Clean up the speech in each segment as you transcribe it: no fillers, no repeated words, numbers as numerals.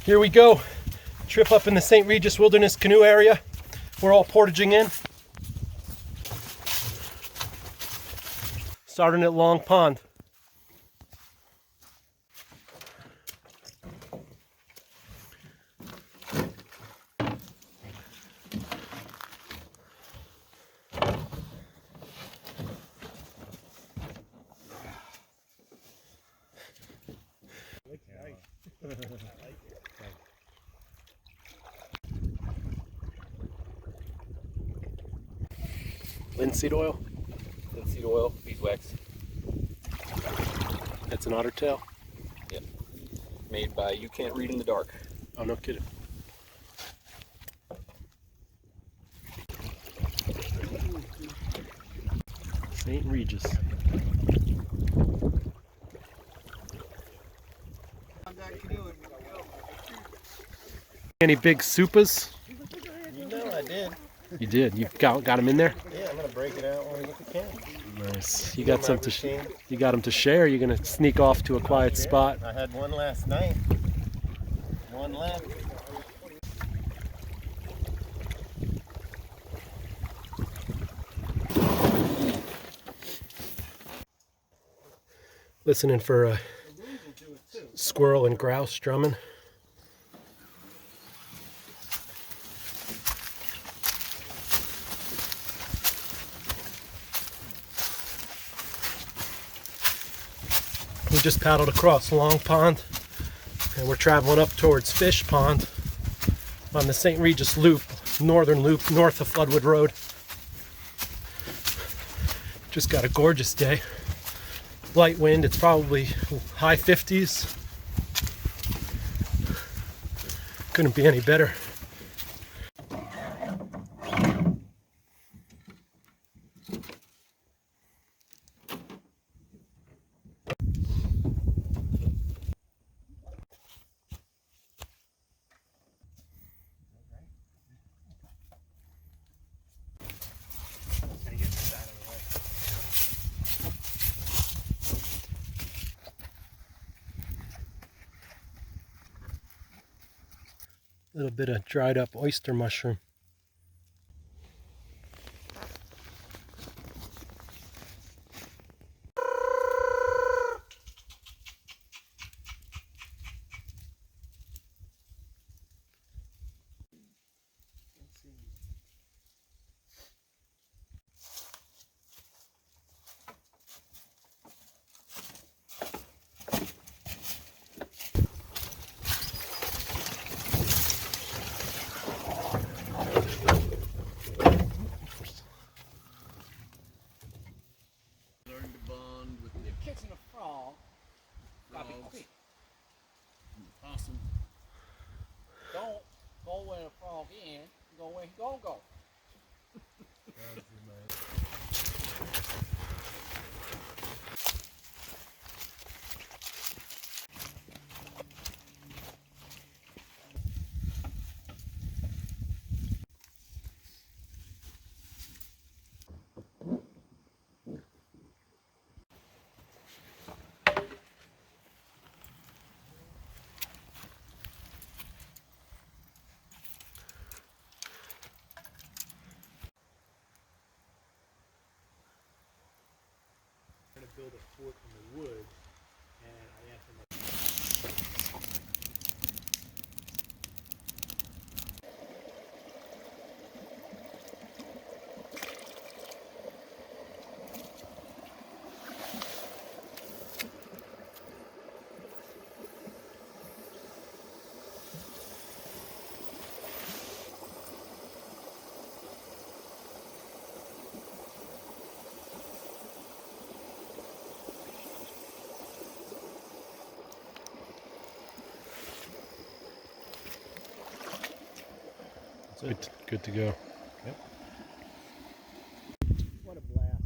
Here we go. Trip up in the St. Regis Wilderness Canoe area. We're all portaging in. Starting at Long Pond. Linseed oil. Linseed oil, beeswax. That's an otter tail. Yep. Made by You Can't Read in the Dark. Oh, no kidding. St. Regis. Any big supas? You know I did. You did. You got them in there. Yeah, I'm gonna break it out when we get the can. Nice. You got some to. You got them to share. You're gonna sneak off to a quiet spot. I had one last night. One left. Listening for a squirrel and grouse drumming. We just paddled across Long Pond and we're traveling up towards Fish Pond on the St. Regis Loop, northern loop, north of Floodwood Road. Just got a gorgeous day. Light wind, it's probably high 50s. Couldn't be any better. A little bit of dried up oyster mushroom. Awesome. Don't go where the frog in, go where he gon' go. Build a fort in the woods, and I asked him. Good to go. Yep. What a blast.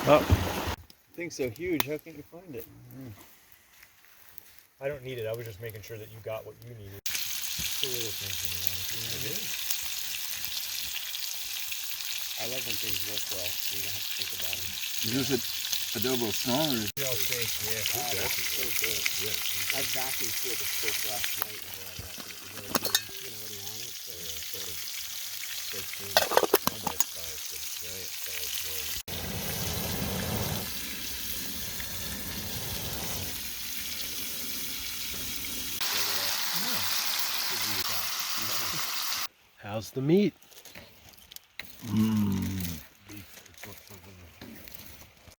Oh, Thing's so huge, how can't you find it? I don't need it. I was just making sure that you got what you needed. I love when things work well. You don't have to think about them. Is this adobo strong or? So good. I vacuumed sealed the fish last night. And all that, but it was already on it, so it sort of soaked in. how's the meat?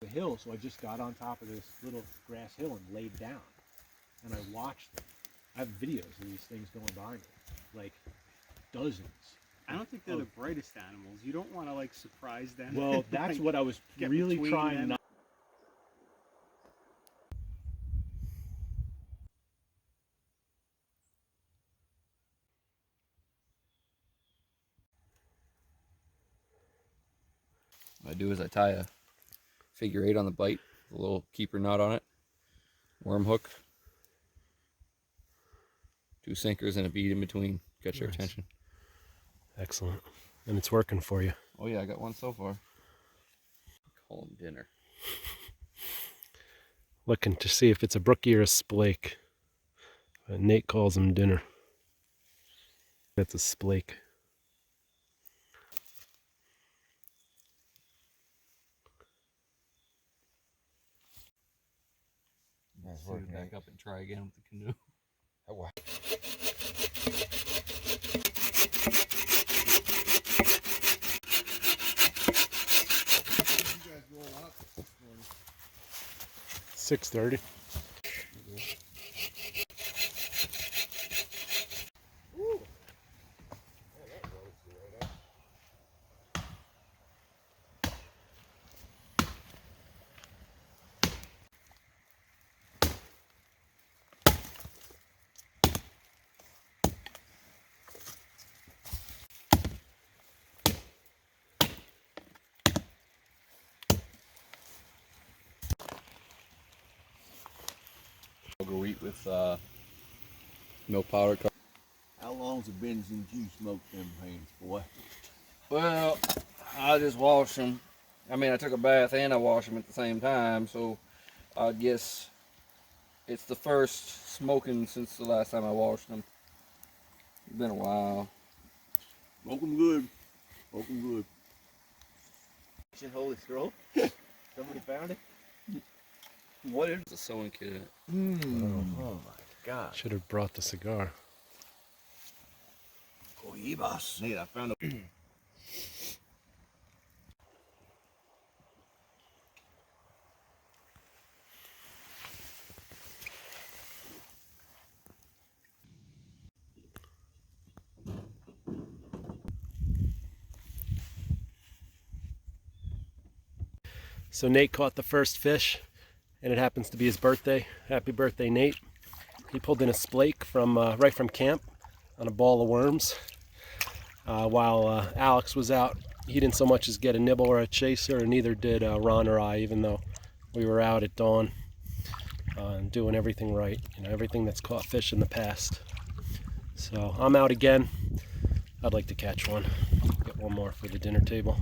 The hill, so I just got on top of this little grass hill and laid down, and I watched them. I have videos of these things going by me, like dozens. I don't think they're the brightest animals. You don't want to like surprise them. Well, that's Like, what I was get really between trying them. not. What I do is I tie a figure 8 on the bite, with a little keeper knot on it, worm hook, 2 sinkers and a bead in between. Catch their Nice. attention. Excellent. And it's working for you. Oh yeah, I got one so far. Call him dinner. Looking to see if it's a brookie or a splake. Nate calls him dinner. That's a splake. Set it back up and try again with the canoe. You guys roll up this morning. 6:30. Go eat with milk powder. How long's it been since you smoked them hands, boy? Well, I just washed them. I mean, I took a bath and I washed them at the same time, so I guess it's the first smoking since the last time I washed them. It's been a while. Smoke them good. Smoke them good. Holy scroll? Somebody found it? What is the sewing kit? Oh my God. Should have brought the cigar. Cohibas. Nate, I found a. So Nate caught the first fish, and it happens to be his birthday. Happy birthday, Nate. He pulled in a splake from right from camp on a ball of worms. While Alex was out, he didn't so much as get a nibble or a chaser, and neither did Ron or I, even though we were out at dawn and doing everything right. You know, everything that's caught fish in the past. So I'm out again. I'd like to catch one. Get one more for the dinner table.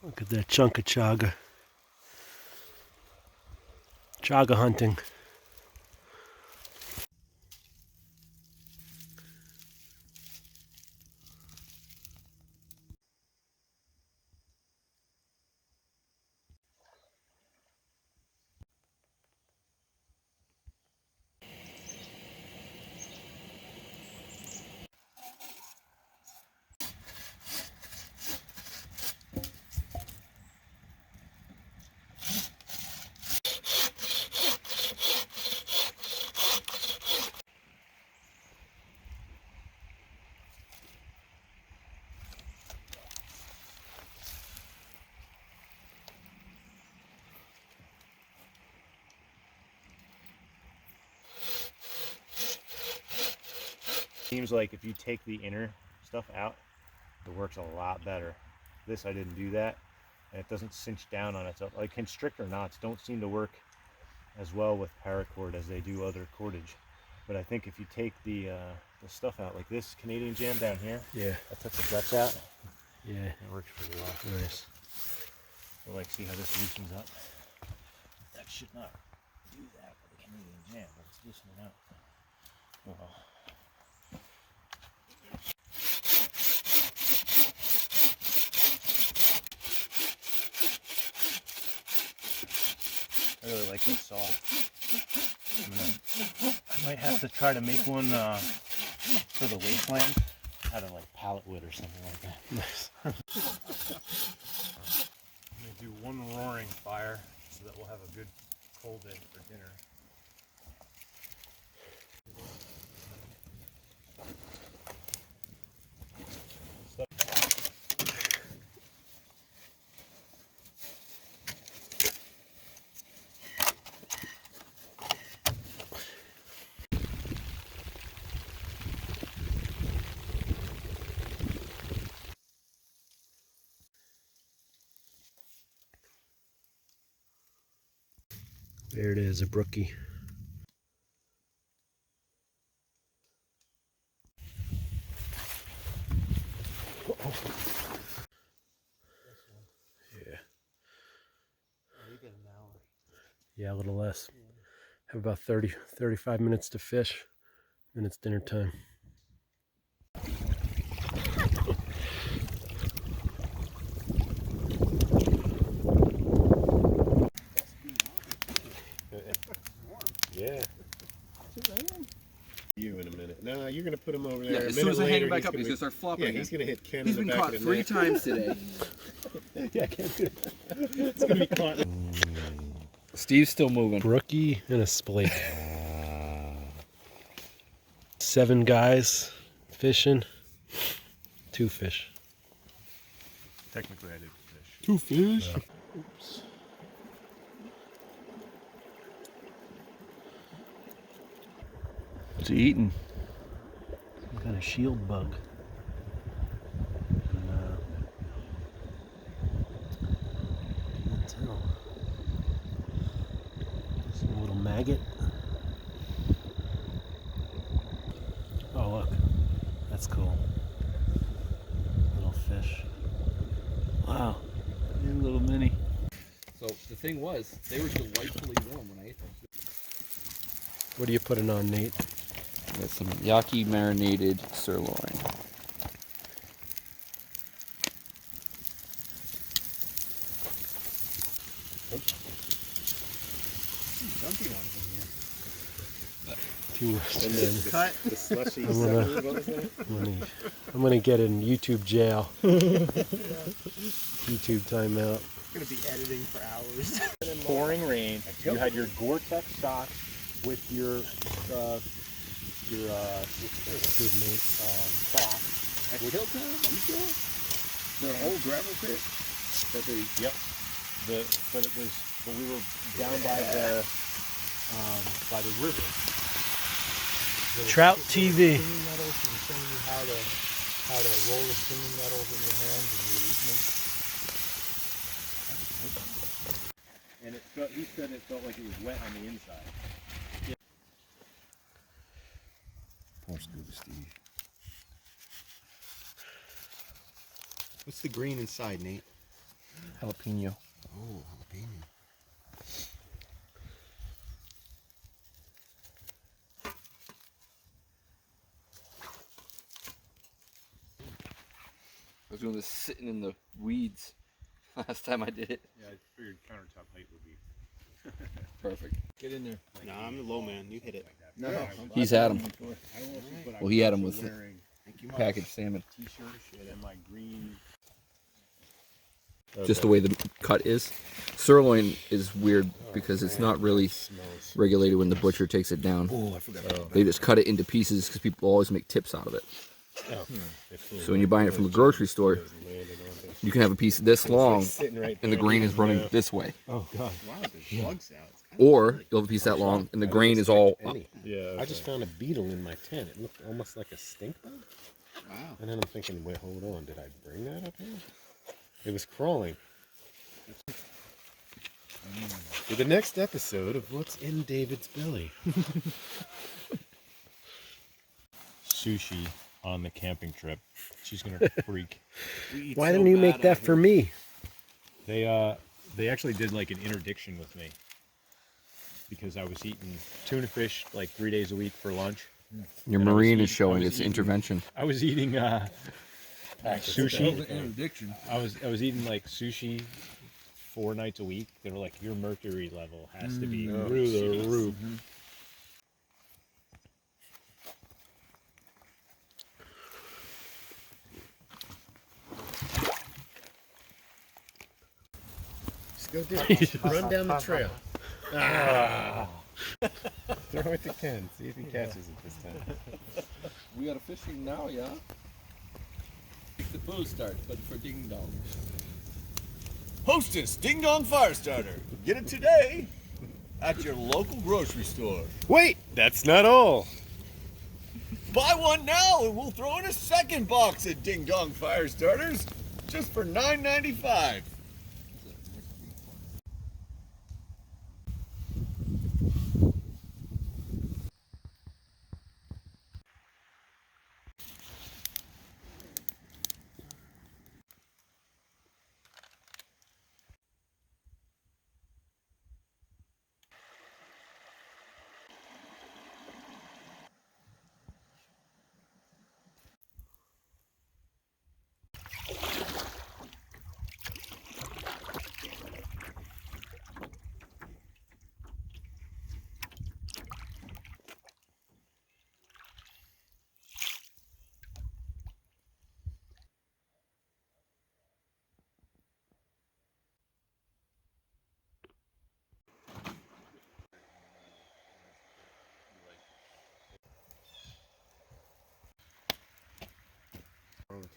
Look at that chunk of chaga. Chaga hunting. Seems like if you take the inner stuff out, it works a lot better. This, I didn't do that, and it doesn't cinch down on itself. Like constrictor knots don't seem to work as well with paracord as they do other cordage. But I think if you take the stuff out, like this Canadian jam down here, Yeah. I took the flex out. Yeah. It works pretty well. Nice. So like, see how this loosens up? That should not do that with the Canadian jam, but it's loosening up. Well. I really like this saw. I might have to try to make one for the wasteland out of like pallet wood or something like that. Nice. I'm gonna do one roaring fire so that we'll have a good cold egg for dinner. There it is, a brookie. Yeah. Yeah, a little less. Have about 35 minutes to fish, then it's dinner time. Yeah. You in a minute. No, you're gonna put him over there. Yeah, as soon as I hang back up, he's gonna start flopping. Yeah, he's gonna hit Ken He's in the been back caught of the 3 neck. times today. Yeah, I can't do it. It's gonna be caught. Steve's still moving. Brookie and a splake. 7 guys fishing, 2 fish. Technically, I did fish. 2 fish? Oops. What's he eating? Some kind of shield bug. And, can't tell. Some little maggot. Oh look, that's cool. Little fish. Wow, you're a little mini. So the thing was, they were delightfully warm when I ate them. What are you putting on, Nate? Got some Yaki marinated sirloin. Dumpy ones in here. Cut. The slushy I'm gonna- what was that? I'm gonna get in YouTube jail. YouTube timeout. Gonna be editing for hours. Pouring rain. You had your Gore-Tex socks with your Good, Nate. sock. At Hilltown, you sure? The old gravel pit? That they... Yep. But we were down by the river. Trout TV. Stinging nettles and showing you how to roll the stinging nettles in your hands and you're eating them. And he said it felt like it was wet on the inside. Poor Scuba Steve. What's the green inside, Nate? Jalapeno. Oh, jalapeno. I was doing this sitting in the weeds last time I did it. Yeah, I figured countertop height would be Perfect. Get in there. Nah, I'm the low man. You hit it. No. He's had them. but Well, he had them with wearing packaged salmon. t-shirt and my green. Just the way the cut is. Sirloin is weird because it's not really regulated when the butcher takes it down. Oh, I forgot. They just cut it into pieces because people always make tips out of it. So when you're buying it from a grocery store, you can have a piece this long and the grain is running this way. Oh God. Wow, there's bugs out. It's or you'll have a piece that long and the grain is all up. Yeah. I just found a beetle in my tent. It looked almost like a stink bug. Wow. And then I'm thinking, wait, hold on. Did I bring that up here? It was crawling. For the next episode of What's in David's Belly. Sushi on the camping trip. She's gonna freak. Why didn't you make that for me? They actually did like an interdiction with me because I was eating tuna fish like 3 days a week for lunch. Your marine is showing its intervention. I was eating sushi. Interdiction. I was eating like sushi 4 nights a week. They were like, your mercury level has to be through the roof. Just go do it. Run down the trail. Throw it to Ken. See if he catches it this time. We are fishing now, yeah? The full start, but for ding dong. Hostess Ding Dong Fire Starter. Get it today at your local grocery store. Wait, that's not all. Buy one now and we'll throw in a second box of Ding Dong Fire Starters just for $9.95.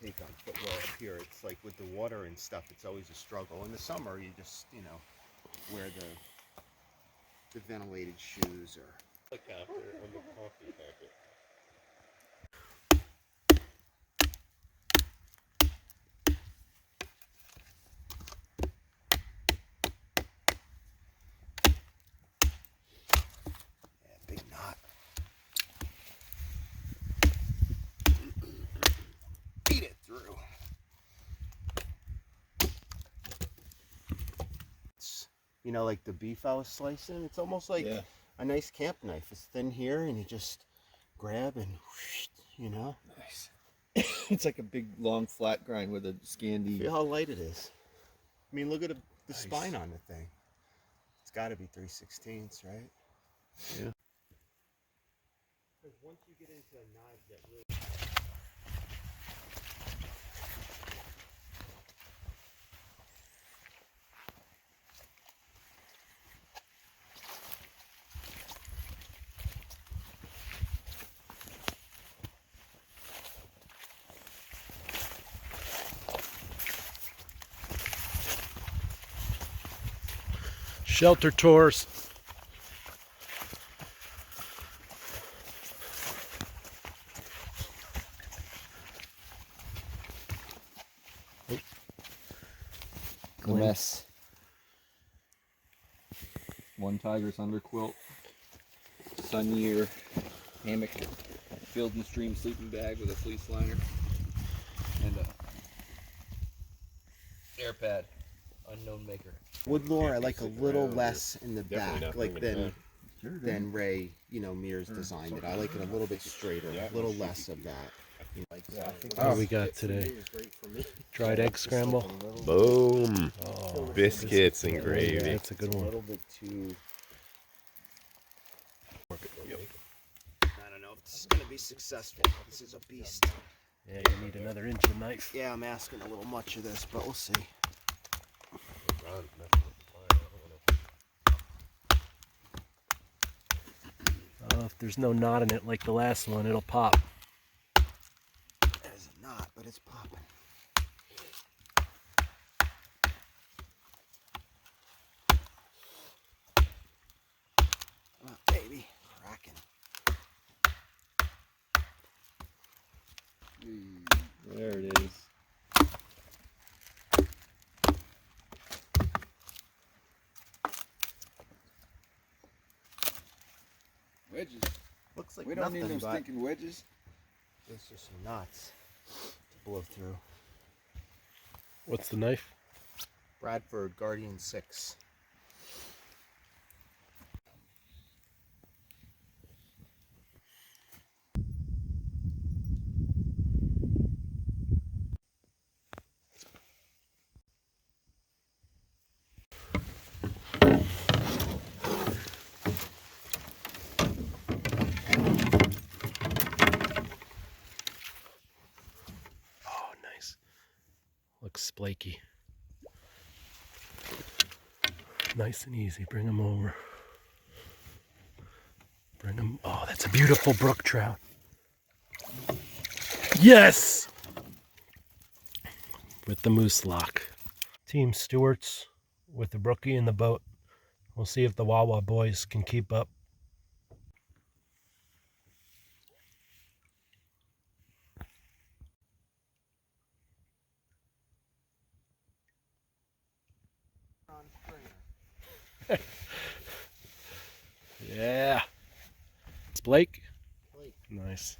Take on football up here. It's like with the water and stuff, it's always a struggle. In the summer, you just, wear the ventilated shoes or. Helicopter on the coffee packet. Yeah, big knot. Beat it through. It's, like the beef I was slicing, it's almost like a nice camp knife. It's thin here and you just grab and Nice. It's like a big, long, flat grind with a Scandi. Feel how light it is. I mean, look at the spine on the thing. It's got to be 3/16, right? Yeah. Because once you get into knives that really. Shelter tours. The mess. One tiger's under quilt. Sun year hammock. Field and stream sleeping bag with a fleece liner. And a air pad. Unknown maker. Wood lore I like a little less in the Definitely back, not like bringing than Ray, Mears designed it. I like it a little bit straighter, a little less of that. What we got today? Dried egg scramble. Boom. Oh, Biscuits and yeah, gravy. that's a good A one. little bit too. I don't know if this is gonna be successful. This is a beast. Yeah, you need another inch of knife. Yeah, I'm asking a little much of this, but we'll see. If there's no knot in it like the last one, it'll pop. There's a knot, but it's popping. wedges. Looks like We don't nothing, need no but stinking wedges. there's just some knots to blow through. What's the knife? Bradford Guardian 6. Oh, nice. Looks splaky. Nice and easy. Bring them over. Bring them. Oh, that's a beautiful brook trout. Yes! With the moose lock. Team Stewart's with the Brookie in the boat. We'll see if the Wawa boys can keep up. Yeah. Splake? Splake. Nice.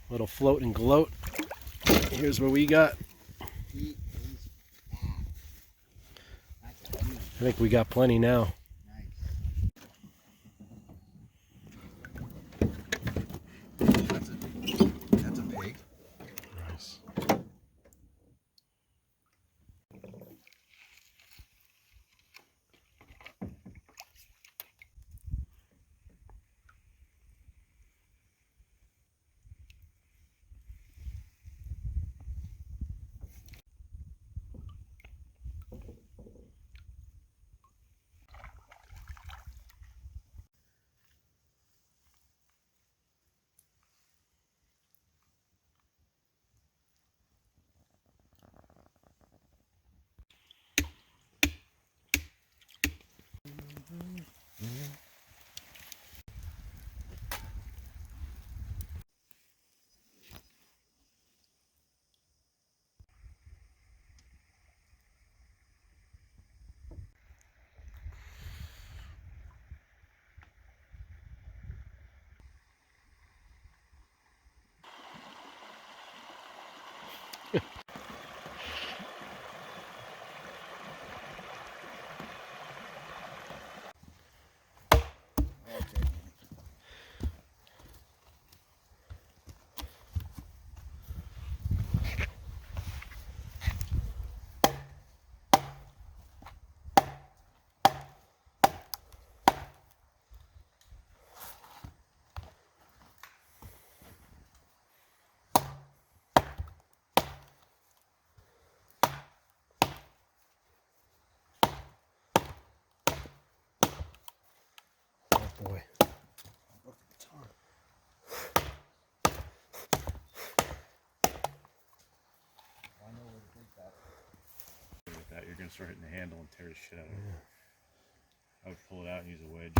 Little float and gloat. Here's what we got. He is fat. That's a huge. I think we got plenty now. Nice. That's a pig. Nice. Oh boy. With that, you're gonna start hitting the handle and tear the shit out of it. I would pull it out and use a wedge.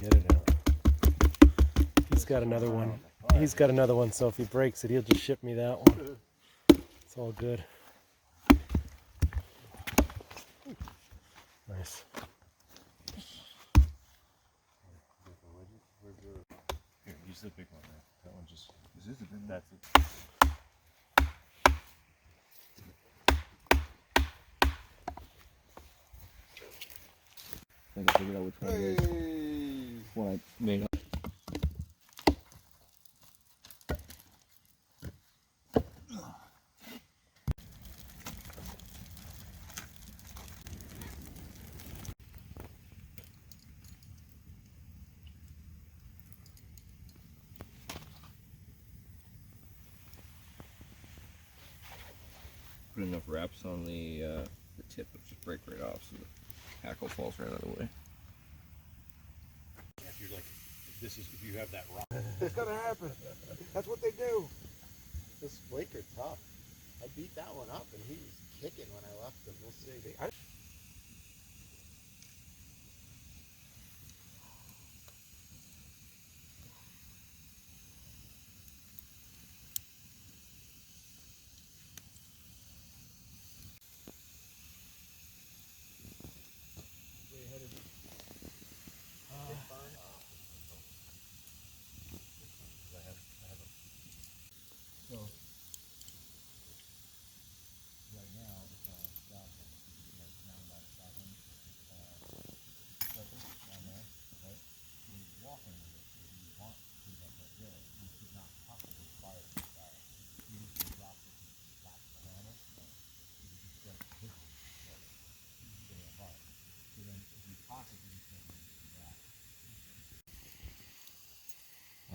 Get it out. He's got another one. He's got another one, so if he breaks it, he'll just ship me that one. It's all good. Nice. Here, use the big one, man. That one just. This is a big one. That's it. I think I figured out which one it is. Hey! One I made up. Put enough wraps on the tip, it'll just break right off, so the hackle falls right out of the way. If you're like, if you have that rock. It's gonna happen. That's what they do. This Splake are tough. I beat that one up and he was kicking when I left him. We'll see.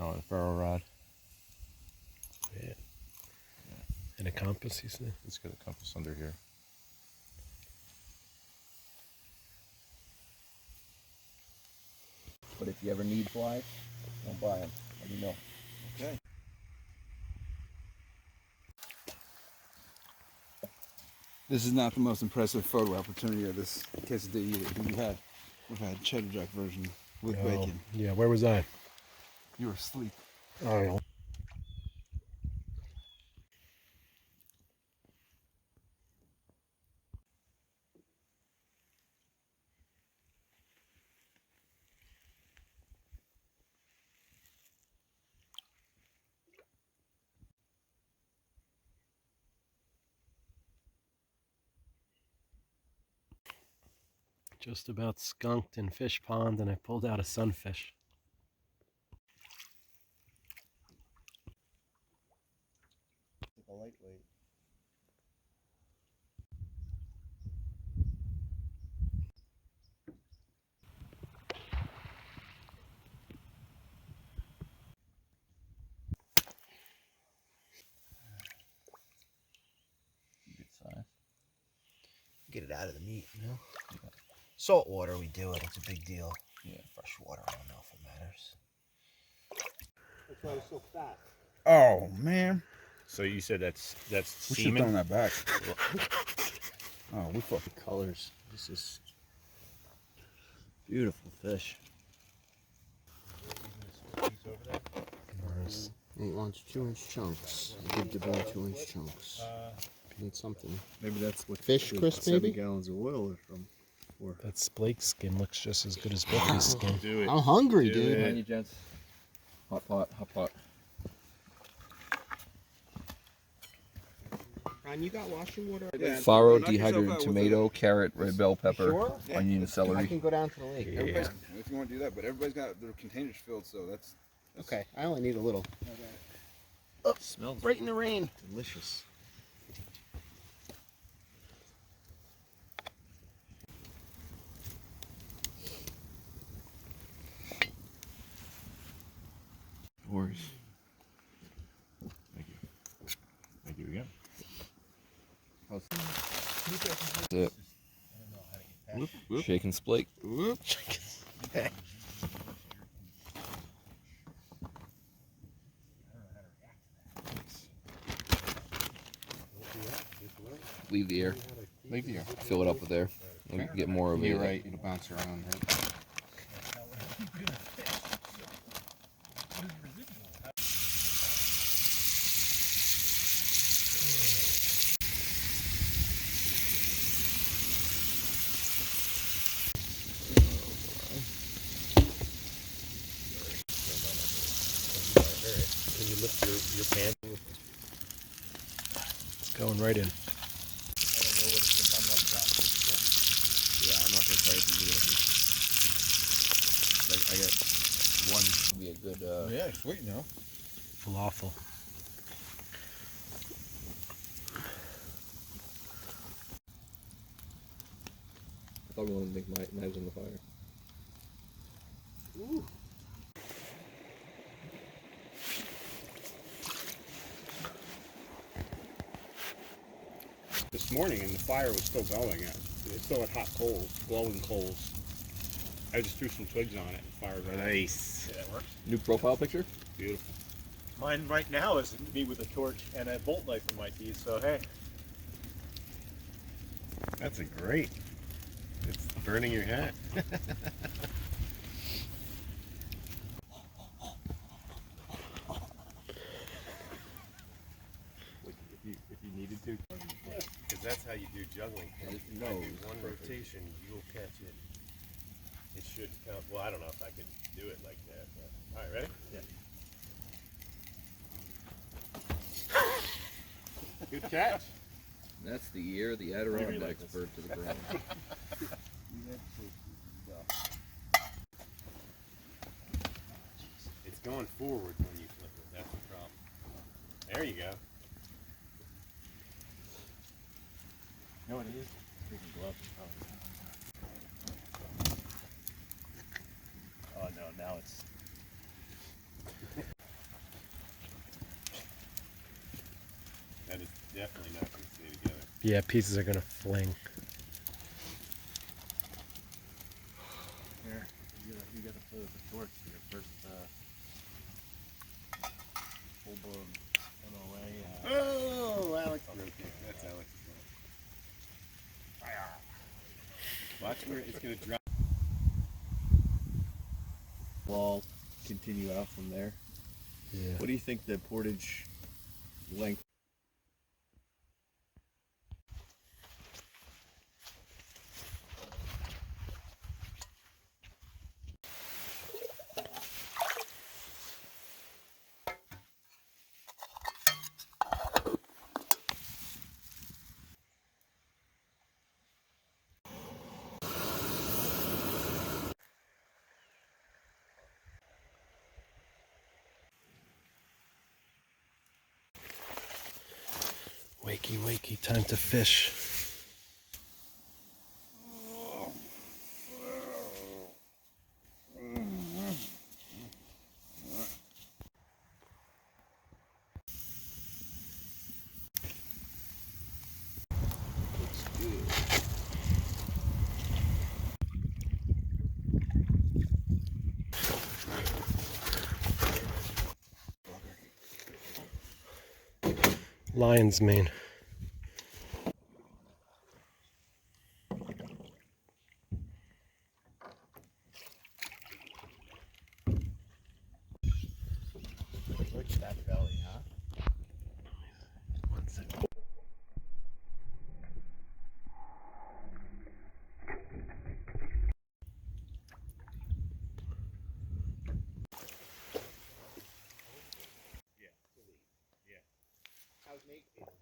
Oh, the ferro rod. Yeah. And a compass, you said? It's got a compass under here. But if you ever need flies, don't buy them. Let me know. Okay. This is not the most impressive photo opportunity of this quesadilla that we've had cheddar jack version with bacon. Yeah, where was I? You were asleep. Oh. Just about skunked in fish pond, and I pulled out a sunfish. Like a lightweight. Good size. Get it out of the meat, you know? Salt water, we do it. It's a big deal. Yeah. Fresh water, I don't know if it matters. That's why it's so fat. Oh man, So you said that's we should have semen? thrown that back. Oh, we fucking. Colors. This is beautiful fish. He wants 2-inch chunks. I give the boy 2-inch chunks. Need something. Maybe that's what Fish the crisp, 7 maybe? gallons of oil are from. That Splake skin looks just as good as Brookie's skin. Do it. I'm hungry, Do dude. it. Mind you, gents. Hot pot, hot pot. Ron, you got washing water? Farro, Knock yourself dehydrated out with tomato, carrot, red bell pepper, Sure? onion, and I celery. can go down to the lake. Everybody's, if you want to do that, but everybody's got their containers filled, so that's Okay, I only need a little. Smells Right in the rain. delicious. Yours. Thank you. Thank you again. That's it. Shake and splake. Leave the air. Leave the air. Fill it up with air. And get more of it. You're right. It'll bounce around. Right? Can you lift your pan? It's going right in. Yeah, I'm not gonna try to do it. I got one. Be a good. yeah, sweet now. Falafel. I thought we wanted to make knives on the fire. Ooh. This morning, and the fire was still going. It still had hot coals, glowing coals. I just threw some twigs on it and fired right. Nice. Yeah, that works. New profile picture? Beautiful. Mine right now is me with a torch and a bolt knife in my teeth, so hey. That's a great. It's burning your hat. If you needed to. Because that's how you do juggling. And if you You know, do one rotation, you'll catch it. It should count. Well, I don't know if I could do it like that. But. All right, ready? Yeah. Good catch. that's the year the Adirondack bird to the ground. It's going forward when you flip it. That's the problem. There you go. You know what it is? Freaking gloves. Oh no, now it's definitely not going to stay together. Yeah, pieces are gonna fling. Here, you got to play with the torch for your first full blown MOA. Oh, Alex broke it. That's Alex's fault. Watch where it's going to drop. Wall continue out from there. Yeah. What do you think the portage length? Wakey, wakey, time to fish. Lion's mane. Look at that belly, huh? How's Nate feeling?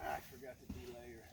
I forgot to delayer.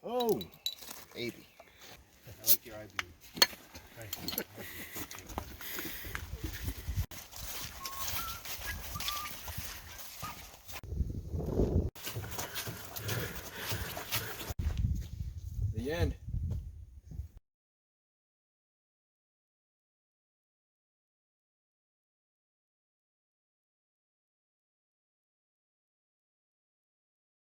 Oh, baby. I like your IB. The end.